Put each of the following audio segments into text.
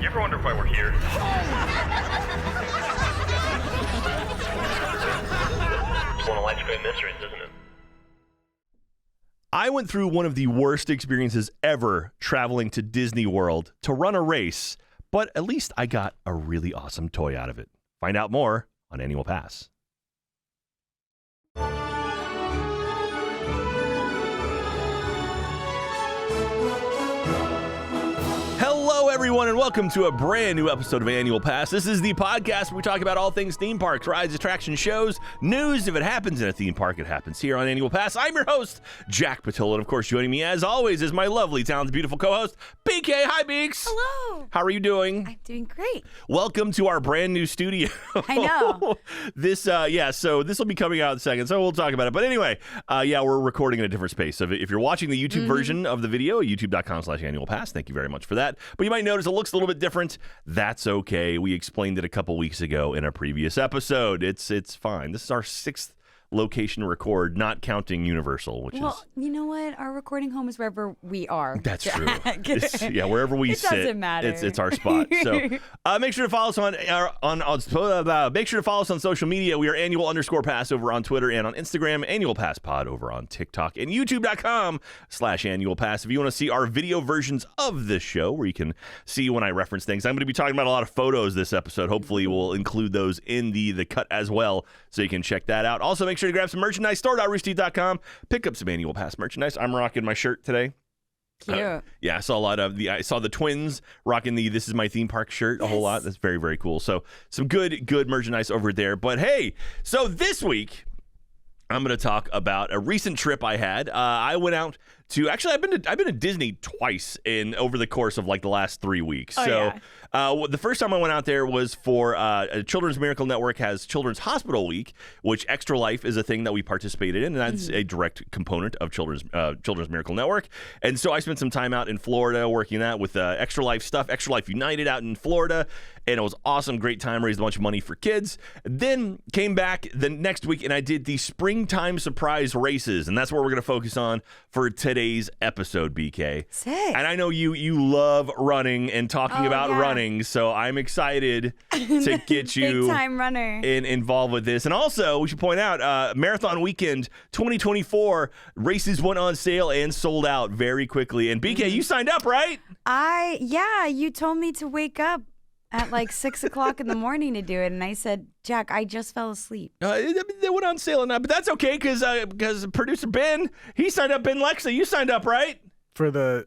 You ever wonder why we're here? It's one of life's great mysteries, isn't it? I went through one of the worst experiences ever traveling to Disney World to run a race, but at least I got a really awesome toy out of it. Find out more on Annual Pass. Hello, everyone, and welcome to a brand new episode of Annual Pass. This is the podcast where we talk about all things theme parks, rides, attractions, shows, news. If it happens in a theme park, it happens here on Annual Pass. I'm your host, Jack Pattillo, and of course, joining me as always is my lovely, talented, beautiful co-host, BK. Hi, Beaks. Hello. How are you doing? I'm doing great. Welcome to our brand new studio. I know. So this will be coming out in a second, so we'll talk about it. But anyway, we're recording in a different space. So if you're watching the YouTube version of the video, youtube.com/annualpass, thank you very much for that. But you might notice it looks a little bit different. That's okay. We explained it a couple weeks ago in a previous episode. It's fine. This is our 6th location record, not counting Universal, which is... Well, you know what? Our recording home is wherever we are. That's true. Wherever we sit, doesn't matter. It's our spot. So make sure to follow us make sure to follow us on social media. We are annual_pass over on Twitter and on Instagram, Annual Pass Pod over on TikTok, and youtube.com/annualpass. If you want to see our video versions of this show, where you can see when I reference things, I'm going to be talking about a lot of photos this episode. Hopefully, we'll include those in the cut as well, so you can check that out. Also, make sure to grab some merchandise, store.roosterteeth.com. Pick up some Annual Pass merchandise. I'm rocking my shirt today. Cute. I saw I saw the twins rocking the This Is My Theme Park shirt a whole lot. That's very, very cool. So some good merchandise over there. But hey, so this week I'm going to talk about a recent trip I had. I went out to I've been to Disney twice over the course of like the last 3 weeks. The first time I went out there was for Children's Miracle Network has Children's Hospital Week, which Extra Life is a thing that we participated in, and that's a direct component of Children's Miracle Network. And so I spent some time out in Florida working that with Extra Life stuff, Extra Life United out in Florida, and it was awesome, great time, raised a bunch of money for kids. Then came back the next week, and I did the Springtime Surprise Races, and that's what we're going to focus on for today's episode, BK. Sick. And I know you love running and talking about running, so I'm excited to get you big time runner involved with this. And also, we should point out, Marathon Weekend 2024 races went on sale and sold out very quickly. And BK, you signed up, right? You told me to wake up at like 6 o'clock in the morning to do it, and I said, Jack, I just fell asleep. They went on sale, but that's okay because producer Ben, he signed up. Ben Lexa, you signed up, right? For the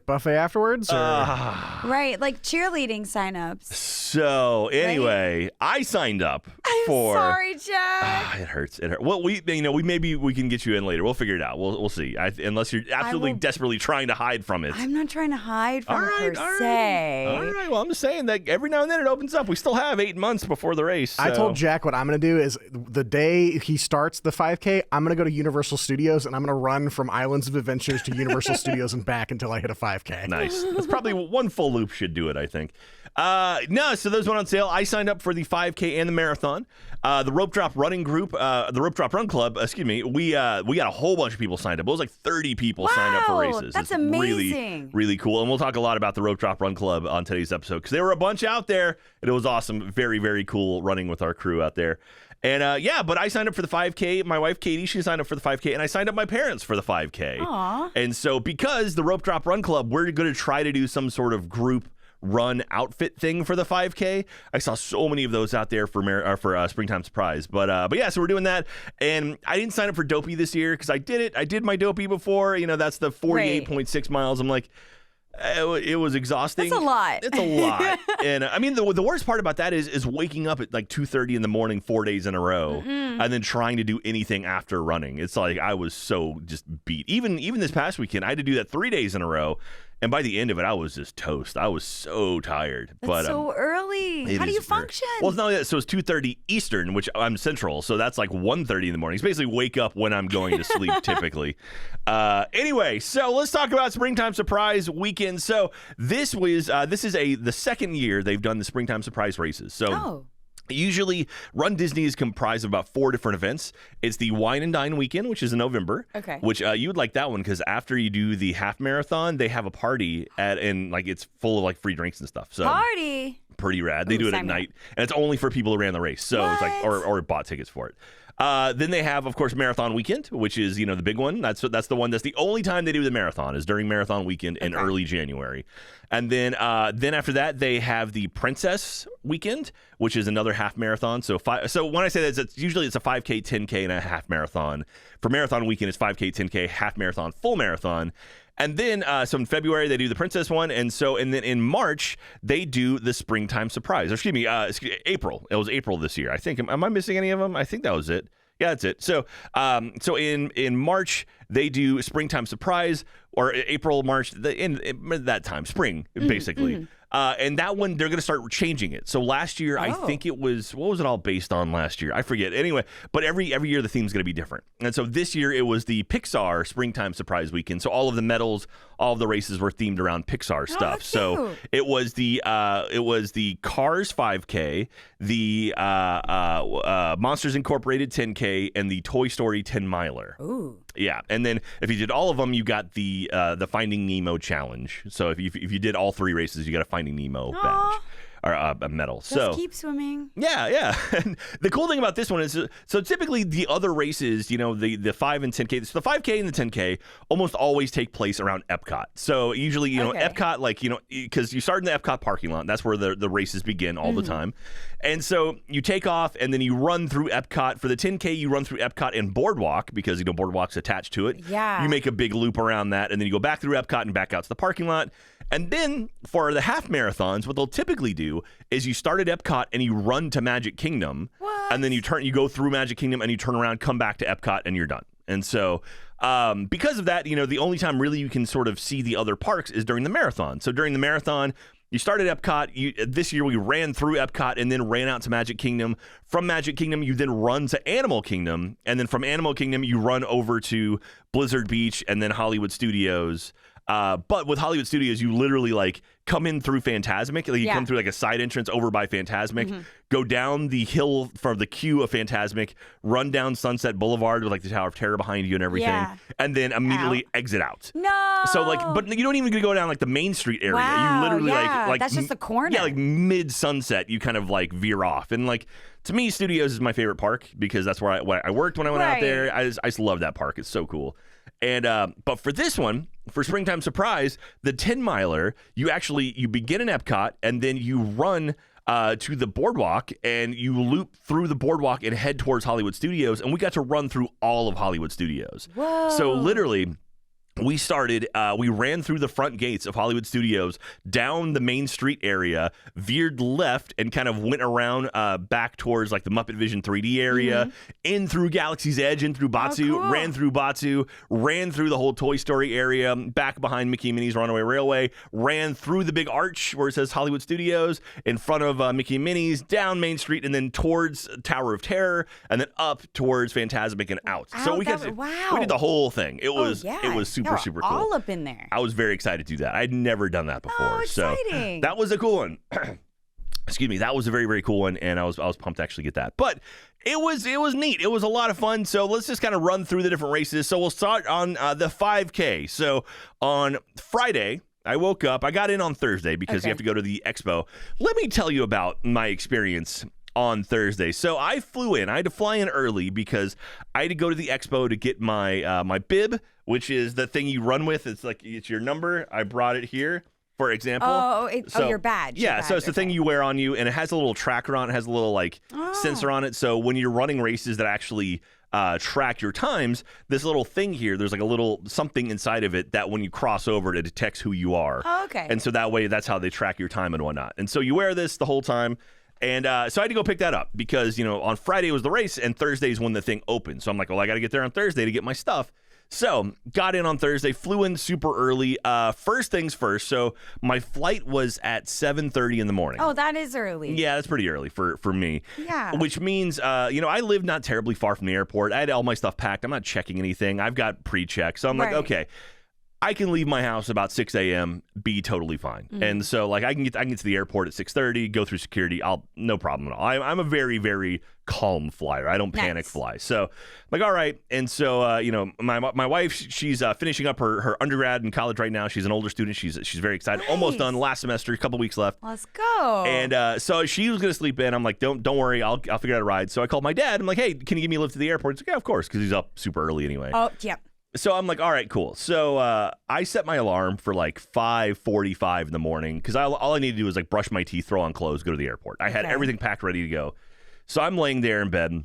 buffet afterwards? Or? Right, like cheerleading signups. So anyway, right? I signed up for. Sorry, Jack. It hurts. Well, we maybe we can get you in later. We'll figure it out. We'll see. Unless you're absolutely desperately trying to hide from it. I'm not trying to hide from it per se. All right. Well, I'm just saying that every now and then it opens up. We still have 8 months before the race. So. I told Jack what I'm going to do is the day he starts the 5K, I'm going to go to Universal Studios and I'm going to run from Islands of Adventures to Universal Studios and back until I hit a 5K. Nice. That's probably one full loop should do it, I think. So those went on sale. I signed up for the 5K and the marathon. The Rope Drop Running Group, the Rope Drop Run Club, we got a whole bunch of people signed up. It was like 30 people signed up for races. That's amazing. Really, really cool. And we'll talk a lot about the Rope Drop Run Club on today's episode because there were a bunch out there, and it was awesome. Very, very cool running with our crew out there. And but I signed up for the 5K. My wife, Katie, she signed up for the 5K, and I signed up my parents for the 5K. Aww. And so because the Rope Drop Run Club, we're going to try to do some sort of group run outfit thing for the 5K. I saw so many of those out there for Springtime Surprise. But so we're doing that. And I didn't sign up for Dopey this year because I did it. I did my Dopey before. That's the 48.6 miles. I'm like, it was exhausting. That's a lot. It's a lot. And I mean, the worst part about that is waking up at like 2:30 in the morning 4 days in a row and then trying to do anything after running. It's like I was so just beat. Even this past weekend, I had to do that 3 days in a row. And by the end of it, I was just toast. I was so tired. That's so early. How do you function? Well, it's not only that. So it's 2:30 Eastern, which I'm Central. So that's like 1:30 in the morning. It's basically wake up when I'm going to sleep typically. Anyway, so let's talk about Springtime Surprise Weekend. So this is the second year they've done the Springtime Surprise races. So Usually, Run Disney is comprised of about 4 different events. It's the Wine and Dine weekend, which is in November. Okay. Which you would like that one because after you do the half marathon, they have a party and like it's full of like free drinks and stuff. So Party. pretty rad. They do it at sign me up. night, and it's only for people who ran the race. So it's like or bought tickets for it. Then they have, of course, Marathon Weekend, which is the big one. That's the one. That's the only time they do the marathon is during Marathon Weekend in early January. And then after that, they have the Princess Weekend, which is another half marathon. So when I say that, it's usually a 5K, 10K, and a half marathon. For Marathon Weekend, it's 5K, 10K, half marathon, full marathon. And then, so in February, they do the Princess one. And then in March, they do the Springtime Surprise. Or excuse me, April. It was April this year. I think. Am I missing any of them? I think that was it. Yeah, that's it. So in March, they do Springtime Surprise, or April, March, in that time, spring, basically. And that one, they're going to start changing it. So last year, I think it was, what was it all based on last year? I forget. Anyway, but every year the theme's going to be different. And so this year it was the Pixar Springtime Surprise Weekend. So all of the medals, all of the races were themed around Pixar stuff. Cute. So it was the Cars 5K, the Monsters Incorporated 10K, and the Toy Story 10 miler. Ooh. Yeah, and then if you did all of them, you got the Finding Nemo challenge. So if you did all 3 races, you got a Finding Nemo badge or a medal. Just keep swimming. Yeah. And the cool thing about this one is, so typically the other races, the 5 and 10K, so the 5K and the 10K almost always take place around Epcot. So usually, Epcot, because you start in the Epcot parking lot, that's where the races begin all the time. And so you take off and then you run through Epcot. For the 10K, you run through Epcot and Boardwalk because, Boardwalk's attached to it. Yeah. You make a big loop around that and then you go back through Epcot and back out to the parking lot. And then for the half marathons, what they'll typically do is you start at Epcot and you run to Magic Kingdom. What? And then you go through Magic Kingdom and you turn around, come back to Epcot, and you're done. And so because of that, the only time really you can sort of see the other parks is during the marathon. So during the marathon, you start at Epcot. This year we ran through Epcot and then ran out to Magic Kingdom. From Magic Kingdom, you then run to Animal Kingdom. And then from Animal Kingdom, you run over to Blizzard Beach and then Hollywood Studios. But with Hollywood Studios, you literally come in through Fantasmic. You come through a side entrance over by Fantasmic, go down the hill from the queue of Fantasmic, run down Sunset Boulevard with the Tower of Terror behind you and everything, and then immediately exit out. No. So but you don't even go down the Main Street area. Wow, You literally that's just the corner. Yeah, mid sunset, you kind of veer off. And to me, Studios is my favorite park because that's where I worked when I went out there. I just love that park. It's so cool. And but for this one, for Springtime Surprise, the 10 miler, you begin in Epcot and then you run to the boardwalk and you loop through the boardwalk and head towards Hollywood Studios. And we got to run through all of Hollywood Studios. Whoa. So literally, we ran through the front gates of Hollywood Studios, down the Main Street area, veered left, and kind of went around back towards the Muppet Vision 3D area, in through Galaxy's Edge, in through Batsu, cool. ran through Batsu, ran through the whole Toy Story area, back behind Mickey and Minnie's Runaway Railway, ran through the big arch where it says Hollywood Studios, in front of Mickey and Minnie's, down Main Street, and then towards Tower of Terror, and then up towards Fantasmic and out. So we did the whole thing. It was super cool. All up in there. I was very excited to do that. I'd never done that before. Oh, exciting. So that was a cool one. Excuse me. That was a very, very cool one, and I was pumped to actually get that. But it was neat. It was a lot of fun. So let's just kind of run through the different races. So we'll start on the 5K. So on Friday, I woke up. I got in on Thursday because you have to go to the expo. Let me tell you about my experience on Thursday. So I flew in. I had to fly in early because I had to go to the expo to get my my bib, which is the thing you run with. It's your number. I brought it here, for example. Your badge. Yeah, so it's the thing you wear on you, and it has a little tracker on it. It has a little sensor on it. So when you're running races that actually track your times, this little thing here, there's a little something inside of it that when you cross over, it detects who you are. Oh, okay. And so that way, that's how they track your time and whatnot. And so you wear this the whole time. And so I had to go pick that up because, on Friday was the race and Thursday is when the thing opened. So I'm like, well, I got to get there on Thursday to get my stuff. So got in on Thursday, flew in super early. First things first. So my flight was at 7:30 in the morning. Oh, that is early. Yeah, that's pretty early for me. Yeah. Which means, I live not terribly far from the airport. I had all my stuff packed. I'm not checking anything. I've got pre-check. So I'm like, okay. I can leave my house about 6 a.m., be totally fine. And so, like, I can get to the airport at 6:30, go through security. No problem at all. I'm a very, very calm flyer. I don't panic fly. So, like, all right. And so, my wife, she's finishing up her undergrad in college right now. She's an older student. She's very excited. Almost done last semester. A couple weeks left. Let's go. And so she was gonna sleep in. I'm like, don't worry. I'll figure out a ride. So I called my dad. I'm like, hey, can you give me a lift to the airport? He's like, yeah, of course, because he's up super early anyway. Oh, yeah. So I'm like, all right, cool. So I set my alarm for like 5:45 in the morning because all I need to do is like brush my teeth, throw on clothes, go to the airport. I had everything packed, ready to go. So I'm laying there in bed,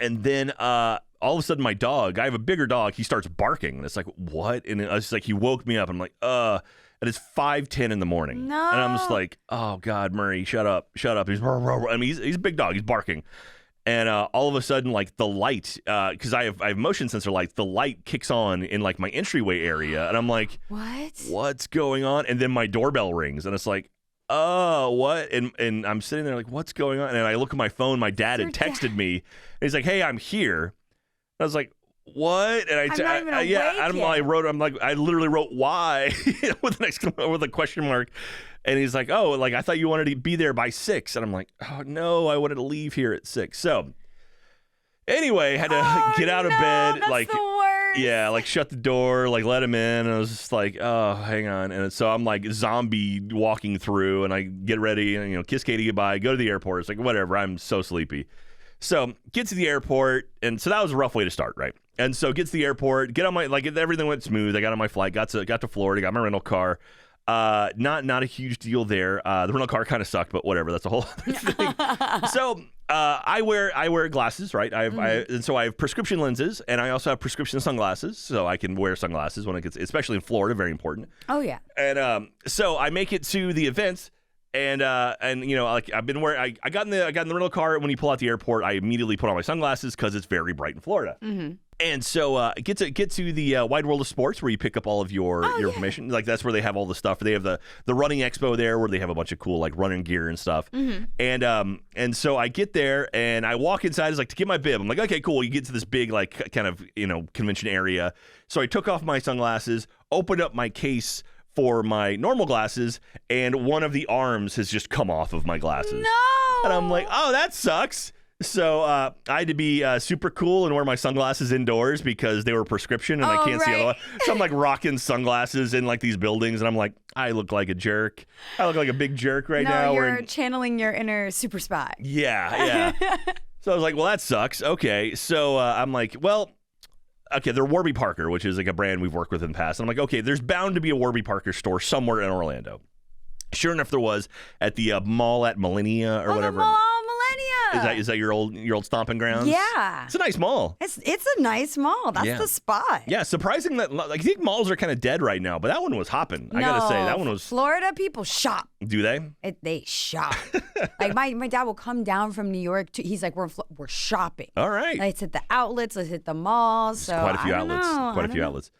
and then all of a sudden my dog, I have a bigger dog, he starts barking. And it's like, what? And it's like he woke me up. I'm like, and it's 5:10 in the morning. No. And I'm just like, oh God, Murray, shut up. He's, I mean, he's a big dog. He's barking. And all of a sudden, like the light, because I have motion sensor lights, the light kicks on in like my entryway area, and I'm like, what's going on? And then my doorbell rings, and it's like, oh, what? And I'm sitting there like, what's going on? And I look at my phone. My dad had texted me, and he's like, hey, I'm here. And I was like, what? And I literally wrote why with a question mark. And he's like, oh, like I thought you wanted to be there by 6. And I'm like, oh no, I wanted to leave here at 6. So anyway, had to get out of bed, that's like the worst. Yeah, like shut the door, like let him in. And I was just like, oh, hang on. And so I'm like zombie walking through, and I get ready and kiss Katie goodbye, go to the airport. It's like whatever, I'm so sleepy. So get to the airport, and so that was a rough way to start, right? And so get to the airport, get on my everything went smooth. I got on my flight, got to Florida, got my rental car. Not a huge deal there. The rental car kind of sucked, but whatever. That's a whole other thing. So I wear glasses, right? And so I have prescription lenses, and I also have prescription sunglasses, so I can wear sunglasses when it gets, especially in Florida, very important. Oh yeah. And so I make it to the event. And like I've been wearing, I got in the rental car. When you pull out the airport, I immediately put on my sunglasses because it's very bright in Florida. Mm-hmm. And so get to the Wide World of Sports, where you pick up all of your information. Like that's where they have all the stuff. They have the running expo there, where they have a bunch of cool like running gear and stuff. Mm-hmm. And so I get there and I walk inside. It's like to get my bib. I'm like, okay, cool. You get to this big like kind of convention area. So I took off my sunglasses, opened up my case for my normal glasses, and one of the arms has just come off of my glasses. No! And I'm like, oh, that sucks. So I had to be super cool and wear my sunglasses indoors because they were prescription and I can't see otherwise. So I'm like rocking sunglasses in like these buildings, and I'm like, I look like a jerk. I look like a big jerk right now. No, you're channeling your inner super spy. Yeah. So I was like, well, that sucks. Okay. So I'm like, well, okay, they're Warby Parker, which is like a brand we've worked with in the past. And I'm like, okay, there's bound to be a Warby Parker store somewhere in Orlando. Sure enough, there was at the mall at Millennia or whatever. The mall Millennia. Is that your old stomping grounds? Yeah, it's a nice mall. It's a nice mall. That's the spot. Yeah, surprising that I think malls are kind of dead right now, but that one was hopping. I gotta say that one was. Florida people shop. Do they? They shop. Like my dad will come down from New York. He's like, we're shopping. All right. Let's hit the outlets. Let's hit the malls. So quite a few outlets.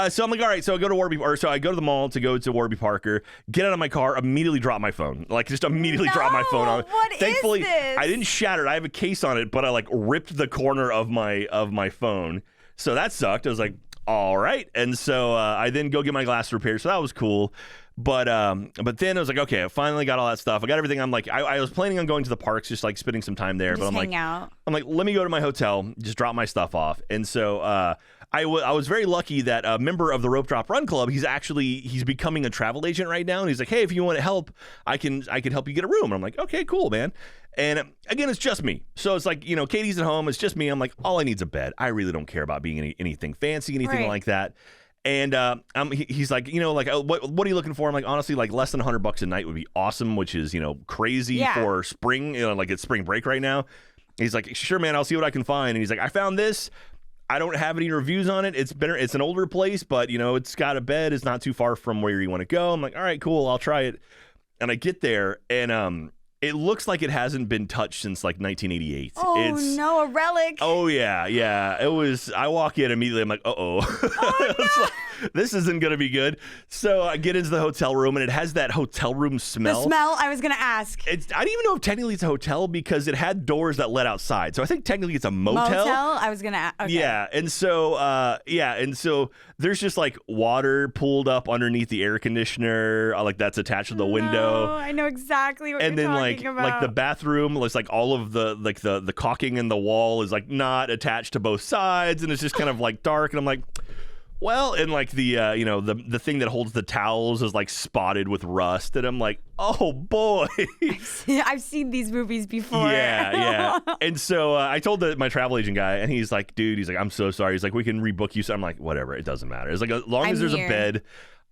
So I'm like, all right. So I go to the mall to go to Warby Parker, get out of my car, immediately drop my phone. Like just immediately drop my phone on. Thankfully, is this? I didn't shatter it. I have a case on it, but I like ripped the corner of my phone. So that sucked. I was like, all right. And so I then go get my glass repaired. So that was cool. But then I was like, okay, I finally got all that stuff. I got everything. I'm like, I was planning on going to the parks, just like spending some time there. Just but hang out. I'm like, let me go to my hotel, just drop my stuff off. And so I was very lucky that a member of the Rope Drop Run Club, he's becoming a travel agent right now. And he's like, hey, if you want to help, I can help you get a room. And I'm like, okay, cool, man. And again, it's just me. So it's like, Katie's at home. It's just me. I'm like, all I need is a bed. I really don't care about being anything fancy, anything like that. And he's like, what are you looking for? I'm like, honestly, like less than $100 a night would be awesome, which is, crazy for spring, like it's spring break right now. He's like, sure, man, I'll see what I can find. And he's like, I found this. I don't have any reviews on it. It's an older place, but it's got a bed. It's not too far from where you want to go. I'm like, all right, cool. I'll try it. And I get there, and it looks like it hasn't been touched since like 1988. Oh, no, a relic. Oh, yeah. It was, I walk in immediately. I'm like, uh-oh. Oh, no. this isn't going to be good. So I get into the hotel room, and it has that hotel room smell. The smell, I was going to ask. I didn't even know if technically it's a hotel because it had doors that led outside. So I think technically it's a motel. I was going to ask. Okay. Yeah, and so there's just like water pooled up underneath the air conditioner, like that's attached to the window. I know exactly what And you're then talking about. like the bathroom, it's like all of the caulking in the wall is like not attached to both sides, and it's just kind of like dark. And I'm like, well, and like the the thing that holds the towels is like spotted with rust, and I'm like, oh boy. I've seen these movies before. Yeah. And so I told my travel agent guy, and he's like, dude, he's like, I'm so sorry. He's like, we can rebook you. So I'm like, whatever, it doesn't matter. It's like, as long as there's a bed,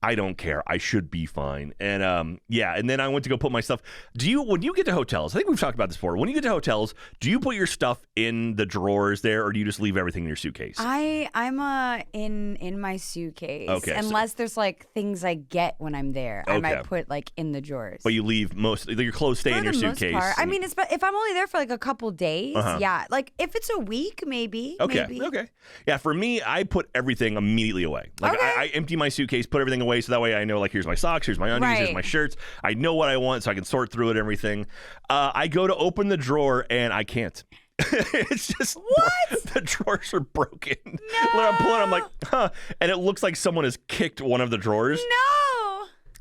I don't care. I should be fine. And and then I went to go put my stuff. When you get to hotels, I think we've talked about this before. When you get to hotels, do you put your stuff in the drawers there, or do you just leave everything in your suitcase? I'm in my suitcase. Okay, unless there's like things I get when I'm there. I might put like in the drawers. But you leave your clothes stay in your suitcase. Most part. I mean, if I'm only there for like a couple days, yeah. Like if it's a week, maybe. Okay. Yeah, for me, I put everything immediately away. Like I empty my suitcase, put everything away, so that way I know, like, here's my socks, here's my undies, here's my shirts. I know what I want, so I can sort through it and everything. I go to open the drawer, and I can't. It's just what? The drawers are broken. No. When I'm pulling, I'm like, huh, and it looks like someone has kicked one of the drawers.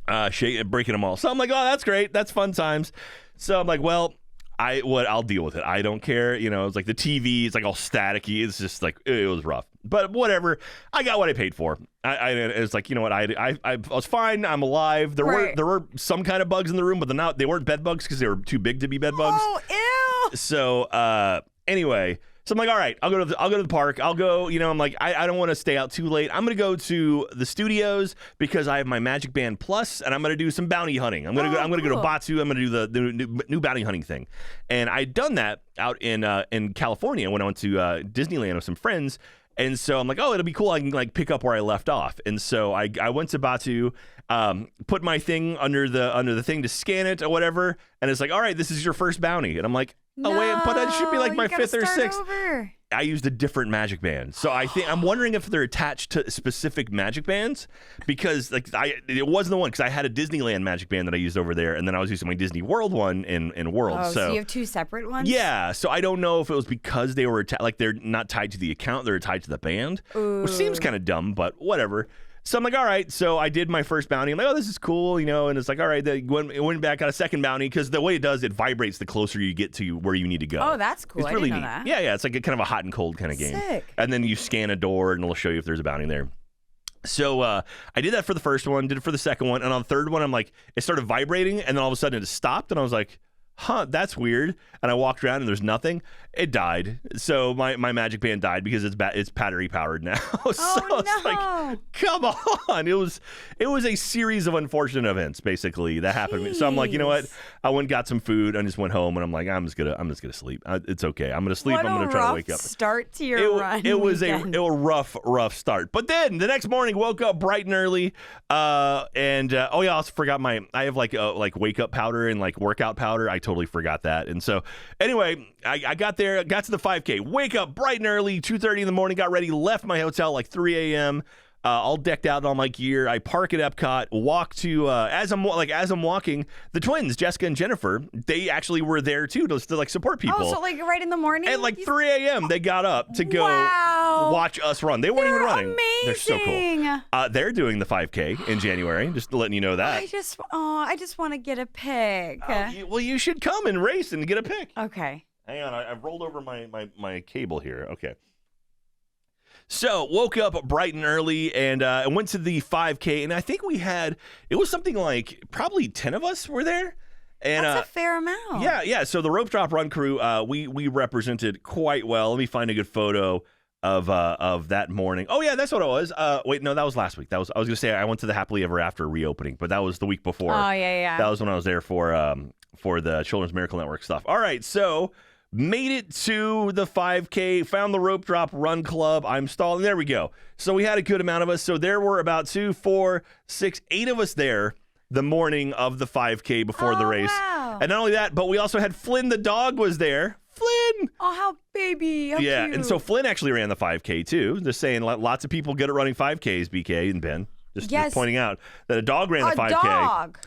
No. Breaking them all. So I'm like, oh, that's great. That's fun times. So I'm like, well, I'll deal with it. I don't care. It's like the TV, it's like all staticky. It's just like, it was rough. But whatever. I got what I paid for. It was like, you know what? I was fine. I'm alive. There were some kind of bugs in the room, but they weren't bed bugs because they were too big to be bed bugs. Oh, ew. So anyway. So I'm like, all right, I'll go to the park. I'll go, I'm like, I don't want to stay out too late. I'm going to go to the studios because I have my Magic Band Plus, and I'm going to do some bounty hunting. I'm going to go to Batu. I'm going to do the new bounty hunting thing. And I'd done that out in California when I went to Disneyland with some friends. And so I'm like, oh, it'll be cool. I can like pick up where I left off. And so I went to Batu, put my thing under the thing to scan it or whatever. And it's like, all right, this is your first bounty. And I'm like, oh, wait, but it should be like my fifth or sixth. Over. I used a different Magic Band. So I'm wondering if they're attached to specific Magic Bands, because like it wasn't the one, because I had a Disneyland Magic Band that I used over there, and then I was using my Disney World one in World. Oh, so you have two separate ones? Yeah. So I don't know if it was because they were like they're not tied to the account, they're tied to the band, which seems kind of dumb, but whatever. So I'm like, all right. So I did my first bounty. I'm like, oh, this is cool, and it's like, all right. It went back, got a second bounty, because the way it does, it vibrates the closer you get to where you need to go. Oh, that's cool. It's really I didn't neat. know that. Yeah. It's like a kind of a hot and cold kind of game. Sick. And then you scan a door, and it'll show you if there's a bounty there. So I did that for the first one, did it for the second one, and on the third one, I'm like, it started vibrating, and then all of a sudden it stopped, and I was like, huh, that's weird. And I walked around and there's nothing. It died. So my Magic Band died because it's battery powered now. So it's like, come on. It was a series of unfortunate events basically that happened to me. So I'm like, you know what? I went and got some food and just went home, and I'm like, I'm just gonna sleep. It's okay. I'm gonna sleep. I'm gonna try to wake up. Start to your run. It was a rough start. But then the next morning, woke up bright and early. I also forgot I have like wake up powder and like workout powder. I totally forgot that. And so anyway, I got there, got to the 5K, wake up bright and early, 2:30 in the morning, got ready, left my hotel like 3 a.m. All decked out in all my gear. I park at Epcot, walk to as I'm walking, the twins, Jessica and Jennifer, they actually were there too to like support people. Oh, so like right in the morning? At like 3 a.m. they got up to go watch us run. They weren't even running. Amazing. They're so cool. They're doing the 5K in January, just letting you know that. I just want to get a pic. Well, you should come and race and get a pic. Okay. Hang on, I've rolled over my cable here. Okay. So woke up bright and early and went to the 5K, and I think it was something like probably 10 of us were there. And, that's a fair amount. Yeah. So the rope drop run crew, we represented quite well. Let me find a good photo of that morning. Oh yeah, that's what it was. Wait, no, that was last week. I was gonna say I went to the Happily Ever After reopening, but that was the week before. Oh yeah. That was when I was there for the Children's Miracle Network stuff. All right, so made it to the 5K, found the rope drop run club. I'm stalling. There we go. So we had a good amount of us. So there were about 2, 4, 6, 8 of us there the morning of the 5K before the race. Wow. And not only that, but we also had Flynn the dog was there. Flynn, Flynn. Oh, how baby. How Yeah, cute. and so Flynn actually ran the 5K too. Just saying, lots of people good at running 5Ks, BK and Ben. Just pointing out that a dog ran the 5K. Dog.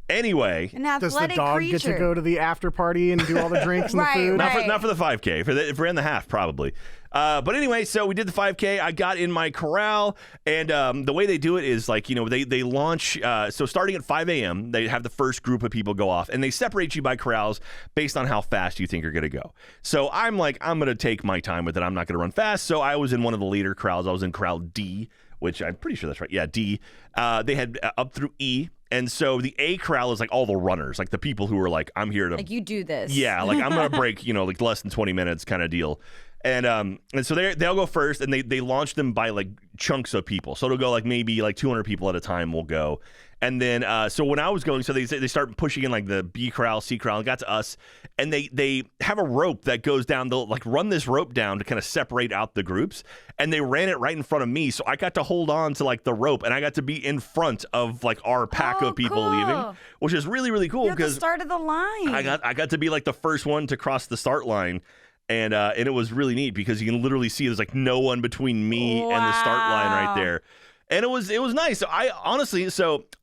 Anyway, An Does the athletic dog creature. get to go to the after party and do all the drinks and Right, the food? right. not for the 5K. If we ran the half, probably. But anyway, so we did the 5K. I got in my corral, and the way they do it is like, they launch. So starting at 5 a.m., they have the first group of people go off, and they separate you by corrals based on how fast you think you're going to go. So I'm like, I'm going to take my time with it. I'm not going to run fast. So I was in one of the later corrals. I was in corral D, which I'm pretty sure that's right. Yeah, D. They had up through E. And so the A corral is like all the runners, like the people who are like, I'm here to. Like, you do this. Yeah, like I'm going to break, like less than 20 minutes kind of deal. And so they'll go first, and they launch them by like chunks of people. So it'll go like maybe like 200 people at a time will go. And then so when I was going, so they start pushing in like the B corral, C corral, and got to us, and they have a rope that goes down. They'll like run this rope down to kind of separate out the groups, and they ran it right in front of me. So I got to hold on to like the rope, and I got to be in front of like our pack of people cool. leaving, which is really, really cool You're at the because start of the line. I got to be like the first one to cross the start line. And it was really neat because you can literally see there's like no one between me and the start line right there. And it was nice. So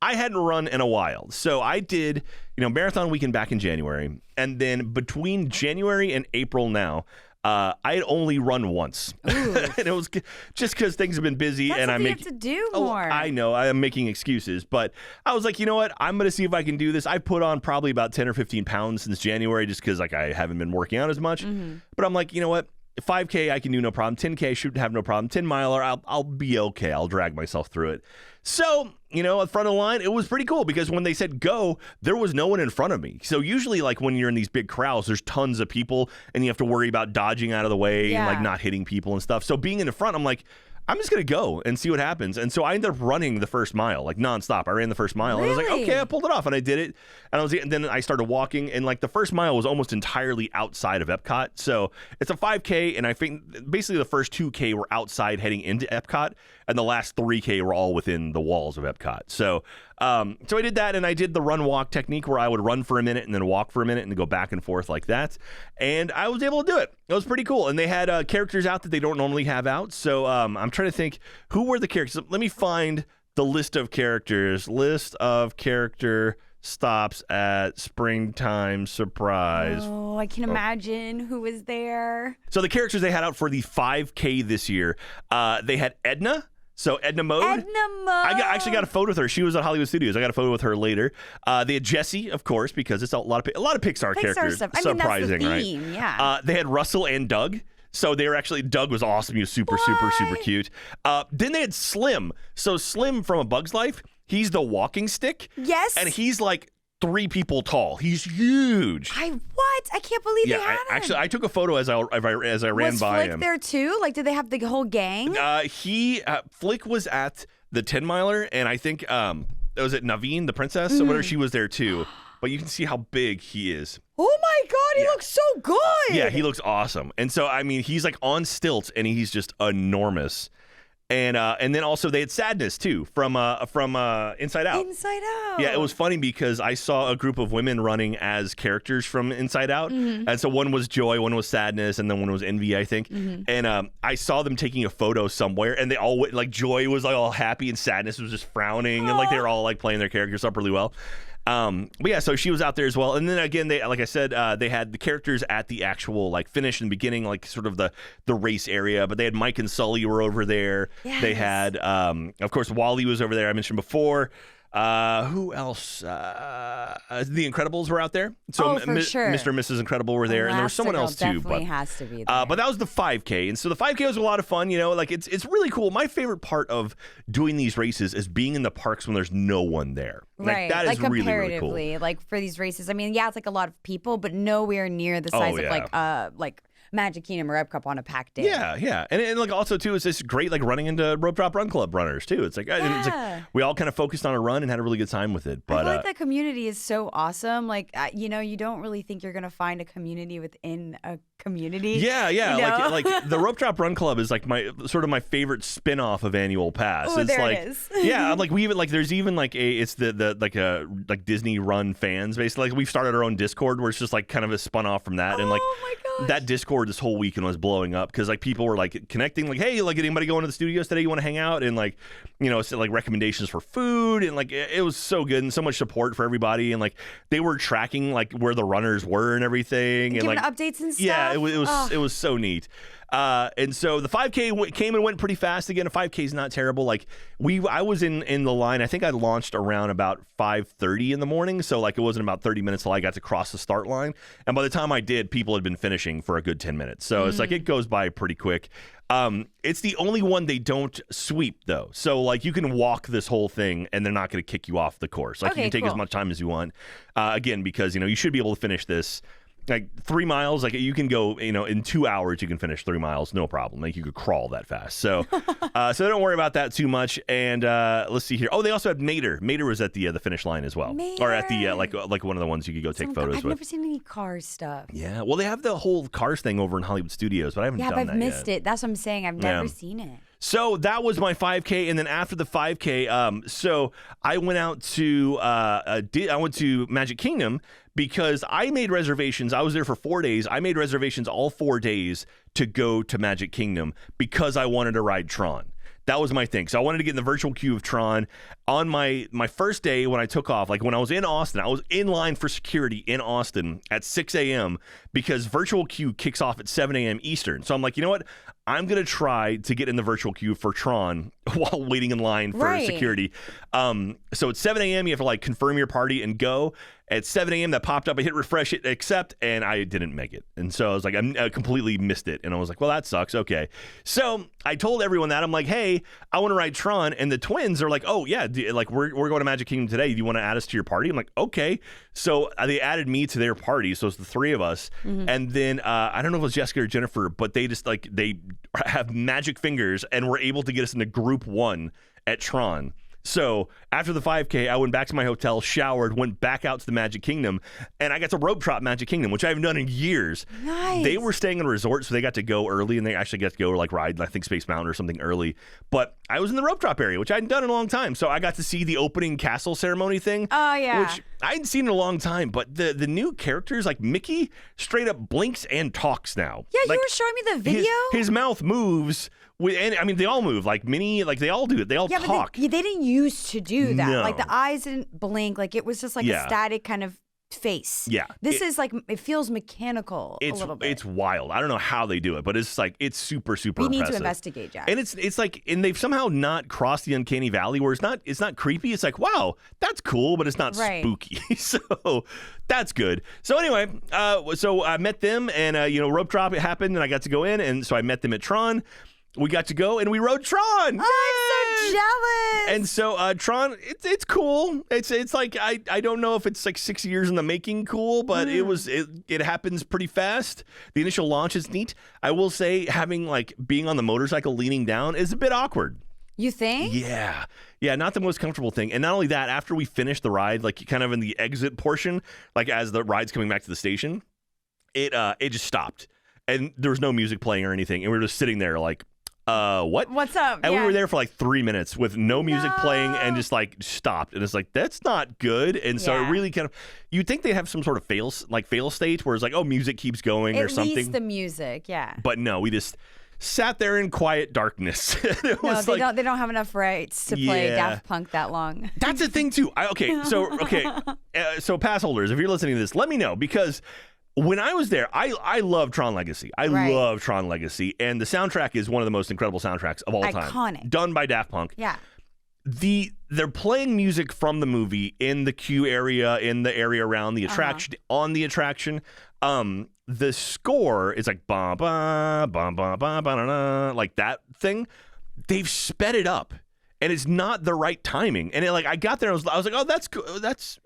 I hadn't run in a while. So I did, marathon weekend back in January. And then between January and April now, I had only run once. And it was just because things have been busy. That's and what I you make have to do more. I know I am making excuses, but I was like, you know what? I'm going to see if I can do this. I put on probably about 10 or 15 pounds since January just because like I haven't been working out as much. Mm-hmm. But I'm like, you know what? 5K I can do no problem. 10K I should have no problem. 10 miler I'll be okay. I'll drag myself through it. So, at front of the line, it was pretty cool because when they said go, there was no one in front of me. So usually like when you're in these big crowds, there's tons of people and you have to worry about dodging out of the way and like not hitting people and stuff. So being in the front, I'm like, I'm just going to go and see what happens. And so I ended up running the first mile, like nonstop. I ran the first mile. Really? And I was like, okay, I pulled it off. And I did it. And then I started walking. And like the first mile was almost entirely outside of Epcot. So it's a 5K. And I think basically the first 2K were outside heading into Epcot. And the last 3K were all within the walls of Epcot. So I did that, and I did the run-walk technique where I would run for a minute and then walk for a minute and go back and forth like that. And I was able to do it. It was pretty cool. And they had characters out that they don't normally have out. So I'm trying to think, who were the characters? Let me find the list of characters. List of character stops at Springtime Surprise. Oh, I can imagine who was there. So the characters they had out for the 5K this year, they had Edna. So Edna Mode. I actually got a photo with her. She was at Hollywood Studios. I got a photo with her later. They had Jessie, of course, because it's a lot of Pixar characters. Stuff. I Surprising, mean, that's the theme, right? Yeah. They had Russell and Doug. So they were actually, Doug was awesome. He was super cute. Then they had Slim. So Slim from A Bug's Life, he's the walking stick. Yes. And he's like 3 people tall. He's huge. I can't believe they had him. Actually, I took a photo as I ran was by Flick him. there too? Like, did they have the whole gang? Flick was at the 10 miler, and I think was it Naveen, the princess, or whatever. She was there too. But you can see how big he is. Oh my God, he looks so good. Yeah, he looks awesome. And so I mean, he's like on stilts, and he's just enormous. And then also they had Sadness too from Inside Out. Inside Out. Yeah, it was funny because I saw a group of women running as characters from Inside Out. Mm-hmm. And so one was Joy, one was Sadness, and then one was Envy, I think. Mm-hmm. And I saw them taking a photo somewhere, and they all like Joy was like all happy and Sadness was just frowning, and like they were all like playing their characters up really well. But yeah, so she was out there as well. And then again, they, like I said, they had the characters at the actual like finish and beginning, like sort of the race area, but they had Mike and Sully were over there. Yes. They had, of course, Wally was over there. I mentioned before. Who else? The Incredibles were out there. So for sure. Mr. and Mrs. Incredible were there, and there was someone else too. Definitely But has to be there. but that was the 5K, and so the 5K was a lot of fun. Like it's really cool. My favorite part of doing these races is being in the parks when there's no one there. Right, That is really, really cool. comparatively, like for these races. I mean, yeah, it's like a lot of people, but nowhere near the size of like Magic Kingdom or Epcot on a packed day. Yeah. And like also too, it's just great like running into Rope Drop Run Club runners too. It's like, and it's like we all kind of focused on a run and had a really good time with it. But I feel like that community is so awesome. Like, you don't really think you're gonna find a community within a community. Yeah. You know? Like the Rope Drop Run Club is like my favorite spin-off of Annual Pass. Oh, It's there like, it is. yeah, like we even like there's even like it's like Disney Run fans basically. Like we've started our own Discord where it's just like kind of a spun off from that, and like oh my gosh. that Discord Discord this whole weekend was blowing up because like people were like connecting, like, hey, like anybody going to the studios today? You want to hang out? And like, so, like recommendations for food, and like it was so good and so much support for everybody, and like they were tracking like where the runners were and everything, and giving like updates and stuff. Yeah, it was so neat. And so the 5K came and went pretty fast. Again, a 5K is not terrible. Like I was in the line. I think I launched around about 5:30 in the morning. So like it wasn't about 30 minutes till I got to cross the start line. And by the time I did, people had been finishing for a good 10 minutes. So it's like it goes by pretty quick. It's the only one they don't sweep though. So like you can walk this whole thing and they're not going to kick you off the course. Like you can take as much time as you want. Again, because you should be able to finish this. Like 3 miles, like you can go, in 2 hours you can finish 3 miles, no problem. Like you could crawl that fast. So, so don't worry about that too much. And let's see here. Oh, they also had Mater. Mater was at the finish line as well, or at the like one of the ones you could go take photos with. I've never seen any Cars stuff. Yeah, well, they have the whole Cars thing over in Hollywood Studios, but I haven't done that yet. Yeah, but I've missed it. That's what I'm saying. I've never seen it. So that was my 5K, and then after the 5K, so I went out to I went to Magic Kingdom because I made reservations. I was there for 4 days. I made reservations all 4 days to go to Magic Kingdom because I wanted to ride Tron. That was my thing. So I wanted to get in the virtual queue of Tron. On my first day when I took off, like when I was in Austin, I was in line for security in Austin at 6 a.m. because virtual queue kicks off at 7 a.m. Eastern. So I'm like, you know what? I'm going to try to get in the virtual queue for Tron while waiting in line for security. So at 7 a.m., you have to like confirm your party and go. At 7 a.m., that popped up. I hit refresh, hit accept, and I didn't make it. And so I was like, I completely missed it. And I was like, well, that sucks. Okay. So I told everyone that. I'm like, hey, I want to ride Tron. And the twins are like, oh, yeah, like we're going to Magic Kingdom today. Do you want to add us to your party? I'm like, okay. So they added me to their party. So it's the three of us. Mm-hmm. And then I don't know if it was Jessica or Jennifer, but they just like, they have magic fingers and were able to get us into group 1 at Tron. So after the 5K, I went back to my hotel, showered, went back out to the Magic Kingdom, and I got to rope trot Magic Kingdom, which I haven't done in years. Nice. They were staying in a resort, so they got to go early, and they actually got to go like ride, I think, Space Mountain or something early. But I was in the rope drop area, which I hadn't done in a long time. So I got to see the opening castle ceremony thing. Oh, yeah. Which I hadn't seen in a long time. But the new characters, like Mickey, straight up blinks and talks now. Yeah, like, you were showing me the video. His mouth moves. And I mean, they all move. Like Minnie, like they all do it. They all talk. But they didn't used to do that. No. Like the eyes didn't blink. Like it was just like a static kind of face. Yeah. This is like, it feels mechanical a little bit. It's wild. I don't know how they do it, but it's like, it's super, super impressive. We impressive. need to investigate, Jack. And it's like, and they've somehow not crossed the uncanny valley where it's not creepy. It's like, wow, that's cool, but it's not spooky. So that's good. So anyway, so I met them and, rope drop happened and I got to go in. And so I met them at Tron. We got to go and we rode Tron. Oh, I'm so jealous. And so Tron, it's cool. It's like I don't know if it's like 6 years in the making cool, but it happens pretty fast. The initial launch is neat. I will say being on the motorcycle leaning down is a bit awkward. You think? Yeah, not the most comfortable thing. And not only that, after we finished the ride, like kind of in the exit portion, like as the ride's coming back to the station, it just stopped. And there was no music playing or anything. And we were just sitting there like, what? What's up? And we were there for like 3 minutes with no music playing and just like stopped. And it's like, that's not good. And so it really kind of, you'd think they have some sort of fail state where it's like, oh, music keeps going or something. At least the music, yeah. But no, we just sat there in quiet darkness. They don't have enough rights to play Daft Punk that long. That's the thing too. So pass holders, if you're listening to this, let me know because when I was there, I love Tron Legacy. I love Tron Legacy, and the soundtrack is one of the most incredible soundtracks of all time. Iconic. Done by Daft Punk. Yeah. They're playing music from the movie in the queue area, in the area around the attraction, on the attraction. The score is like ba ba ba ba ba ba like that thing. They've sped it up, and it's not the right timing. And I got there, and I was like, oh, that's cool. That's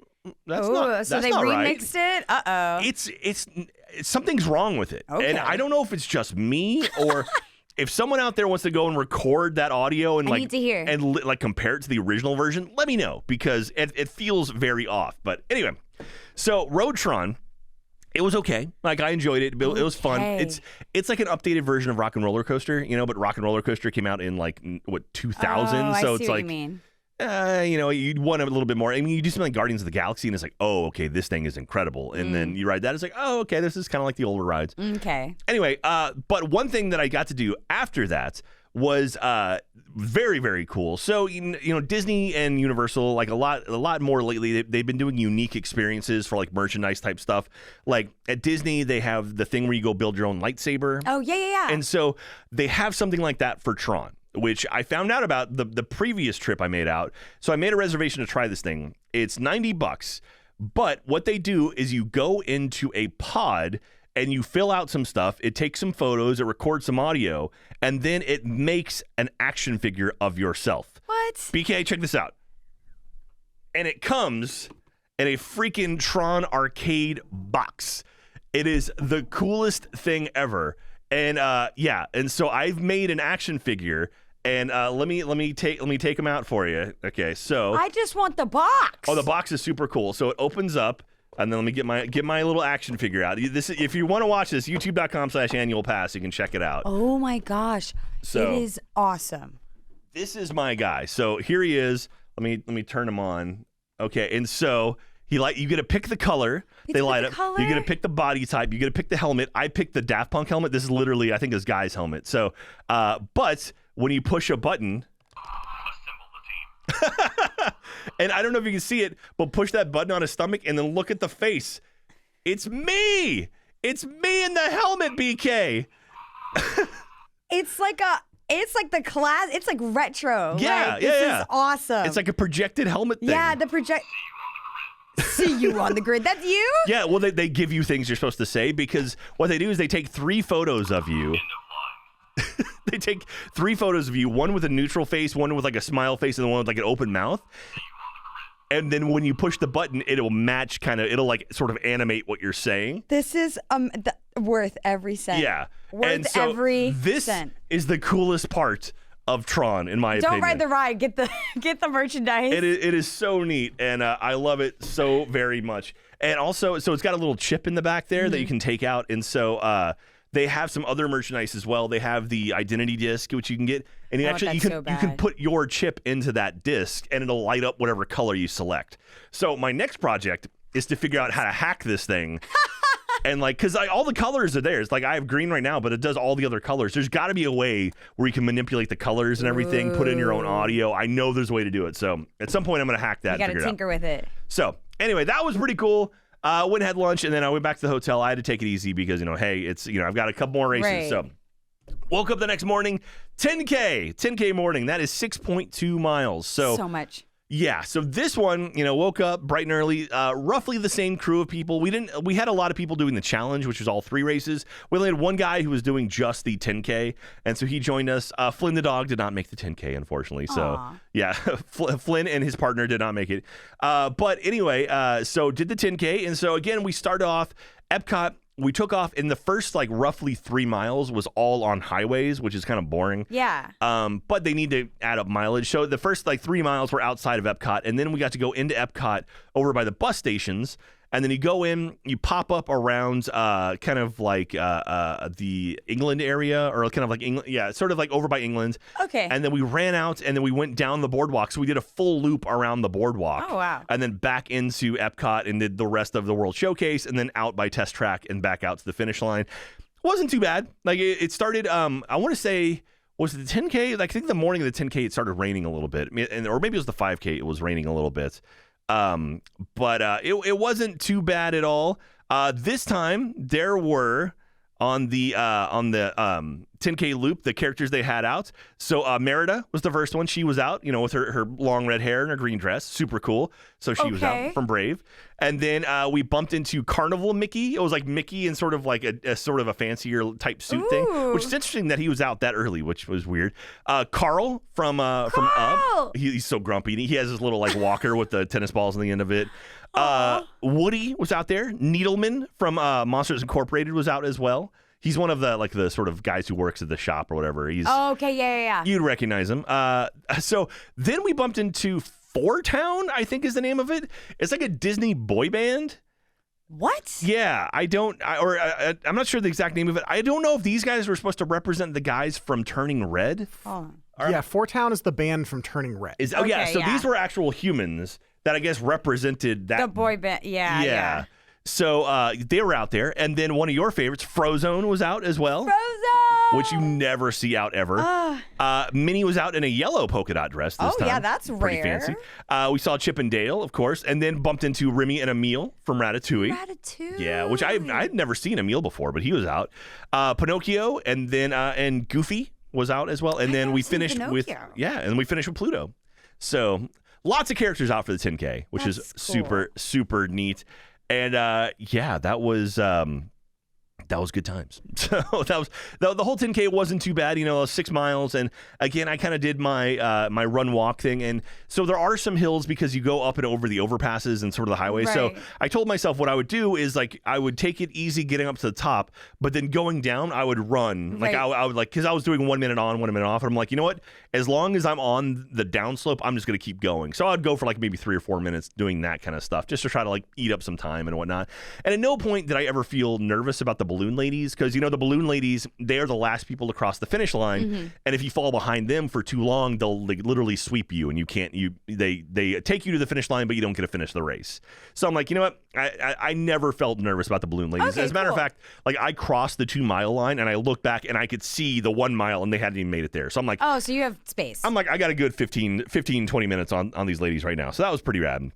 not. So that's they not remixed it. It's something's wrong with it, and I don't know if it's just me or if someone out there wants to go and record that audio and I need to hear and compare it to the original version. Let me know because it feels very off. But anyway, so Roadtron. It was okay. Like I enjoyed it. It was fun. It's like an updated version of Rock and Roller Coaster, but Rock and Roller Coaster came out in 2000. Oh, so I it's see like what you mean. you'd want a little bit more. I mean, you do something like Guardians of the Galaxy, and it's like, oh, okay, this thing is incredible. And then you ride that, it's like, oh, okay, this is kind of like the older rides. Okay. Anyway, but one thing that I got to do after that was very, very cool. So, Disney and Universal, like a lot more lately, they've been doing unique experiences for like merchandise type stuff. Like at Disney, they have the thing where you go build your own lightsaber. Oh, yeah. And so they have something like that for Tron, which I found out about the previous trip I made out. So I made a reservation to try this thing. It's $90, but what they do is you go into a pod and you fill out some stuff. It takes some photos, it records some audio, and then it makes an action figure of yourself. What? BK, check this out. And it comes in a freaking Tron arcade box. It is the coolest thing ever. And and so I've made an action figure. And let me take them out for you. Okay, so I just want the box. Oh, the box is super cool. So it opens up, and then let me get my little action figure out. If you want to watch this, youtube.com/annualpass, you can check it out. Oh my gosh, So- it is awesome. This is my guy. So here he is. Let me turn him on. Okay, and so you get to pick the color. They light up. Color? You get to pick the body type. You get to pick the helmet. I picked the Daft Punk helmet. This is literally, I think, his guy's helmet. So, but when you push a button, Assemble the team. and I don't know if you can see it, but push that button on his stomach and then look at the face. It's me. It's me in the helmet, BK. It's like the class. It's like retro. Yeah, like, this yeah. is awesome. It's like a projected helmet thing. yeah, the project. See you on the grid. That's you? Yeah, well, they give you things you're supposed to say, because what they do is they take 3 photos of you. End of line. They take 3 photos of you, one with a neutral face, one with like a smile face, and the one with like an open mouth. And then when you push the button, it'll match it'll like sort of animate what you're saying. This is worth every cent. Yeah. Worth and so every this cent. is the coolest part of Tron, in my opinion. Don't ride the ride. Get the merchandise. It is so neat, and I love it so very much. And also, so it's got a little chip in the back there that you can take out, and so they have some other merchandise as well. They have the identity disc, which you can get, and you can put your chip into that disc, and it'll light up whatever color you select. So my next project is to figure out how to hack this thing. And because all the colors are there. It's like I have green right now, but it does all the other colors. There's got to be a way where you can manipulate the colors and everything, put in your own audio. I know there's a way to do it. So at some point, I'm going to hack that. You got to tinker with it. So anyway, that was pretty cool. Went and had lunch, and then I went back to the hotel. I had to take it easy because, hey, it's, I've got a couple more races. Right. So woke up the next morning, 10K morning. That is 6.2 miles. So much. Yeah, so this one, woke up bright and early, roughly the same crew of people. We had a lot of people doing the challenge, which was all 3 races. We only had one guy who was doing just the 10K, and so he joined us. Flynn the dog did not make the 10K, unfortunately. So, yeah, Flynn and his partner did not make it. But anyway, so did the 10K, and so again, we started off Epcot. We took off, in the first roughly 3 miles was all on highways, which is kind of boring. Yeah. But they need to add up mileage. So the first 3 miles were outside of Epcot, and then we got to go into Epcot over by the bus stations. And then you go in, you pop up around kind of like the England area, or kind of like England. Yeah, sort of like over by England. Okay. And then we ran out, and then we went down the boardwalk. So we did a full loop around the boardwalk. Oh, wow. And then back into Epcot and did the rest of the World Showcase, and then out by Test Track and back out to the finish line. Wasn't too bad. It started, I want to say, was it the 10K? I think the morning of the 10K, it started raining a little bit. Or maybe it was the 5K, it was raining a little bit. But it wasn't too bad at all. This time there were on the 10K loop, the characters they had out. So Merida was the first one. She was out, with her long red hair and her green dress. Super cool. So she was out from Brave. And then we bumped into Carnival Mickey. It was like Mickey in sort of like a sort of a fancier type suit thing, which is interesting that he was out that early, which was weird. Carl from Up. He's so grumpy. He has his little walker with the tennis balls on the end of it. Woody was out there. Needleman from Monsters Incorporated was out as well. He's one of the sort of guys who works at the shop or whatever. He's okay, yeah. You'd recognize him. So then we bumped into Four Town, I think is the name of it. It's like a Disney boy band. What? Yeah, I'm not sure the exact name of it. I don't know if these guys were supposed to represent the guys from Turning Red. Yeah, Four Town is the band from Turning Red. So yeah. these were actual humans that I guess represented that. The boy band. Yeah. So they were out there, and then one of your favorites, Frozone, was out as well. Frozone! Which you never see out ever. Minnie was out in a yellow polka dot dress this time. Yeah, that's pretty rare. fancy. We saw Chip and Dale, of course, and then bumped into Remy and Emile from Ratatouille. Yeah, which I'd never seen Emile before, but he was out. Pinocchio, and then and Goofy was out as well, and then we finished with Pluto. So lots of characters out for the 10K, which is cool. super neat. And that was good times. So that was the whole 10K wasn't too bad, 6 miles. And again, I kind of did my my run walk thing. And so there are some hills because you go up and over the overpasses and sort of the highway. Right. So I told myself what I would do is like I would take it easy getting up to the top, but then going down I would run. Like I would because I was doing 1 minute on, 1 minute off. And I'm like, you know what? As long as I'm on the downslope, I'm just going to keep going. So I'd go for like maybe 3 or 4 minutes doing that kind of stuff just to try to like eat up some time and whatnot. And at no point did I ever feel nervous about the balloon ladies because the balloon ladies, they're the last people to cross the finish line, and if you fall behind them for too long, they'll like, literally sweep you, and you can't. They take you to the finish line, but you don't get to finish the race. So I'm like, you know what? I never felt nervous about the balloon ladies. Okay, as a matter of fact, like I crossed the 2 mile line, and I looked back, and I could see the 1 mile, and they hadn't even made it there. So I'm like, oh, so you have space. I'm like, I got a good 15, 20 minutes on these ladies right now. So that was pretty rad.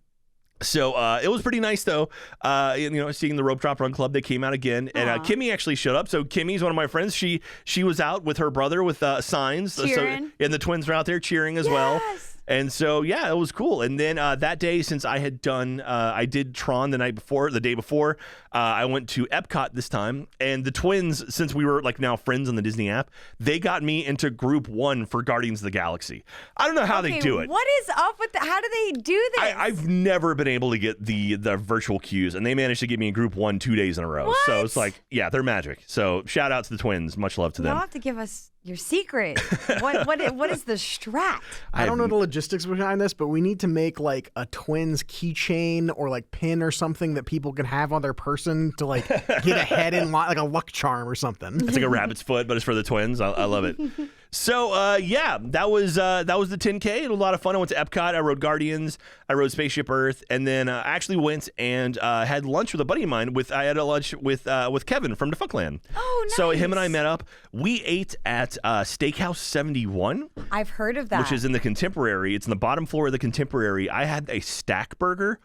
So it was pretty nice, though, seeing the Rope Drop Run Club. They came out again, and Kimmy actually showed up. So Kimmy's one of my friends. She was out with her brother with signs. Cheering. And the twins were out there cheering as well. And so, yeah, it was cool. And then that day, since I had done, I did Tron the day before, I went to Epcot this time. And the twins, since we were like now friends on the Disney app, they got me into Group 1 for Guardians of the Galaxy. I don't know how they do it. What is up with that? How do they do this? I've never been able to get the virtual queues, and they managed to get me in Group 1 2 days in a row. What? So it's like, yeah, they're magic. So shout out to the twins. Much love to them. You'll have to give us your secret. What is the strat? I don't know the logistics behind this, but we need to make like a twins keychain or like pin or something that people can have on their person to like get ahead in line, like a luck charm or something. It's like a rabbit's foot, but it's for the twins. I love it. So that was the 10K. It was a lot of fun. I went to Epcot. I rode Guardians. I rode Spaceship Earth, and then I actually went and had lunch with a buddy of mine. I had a lunch with Kevin from Defunctland. Oh, nice. So him and I met up. We ate at Steakhouse 71. I've heard of that. Which is in the Contemporary. It's in the bottom floor of the Contemporary. I had a stack burger.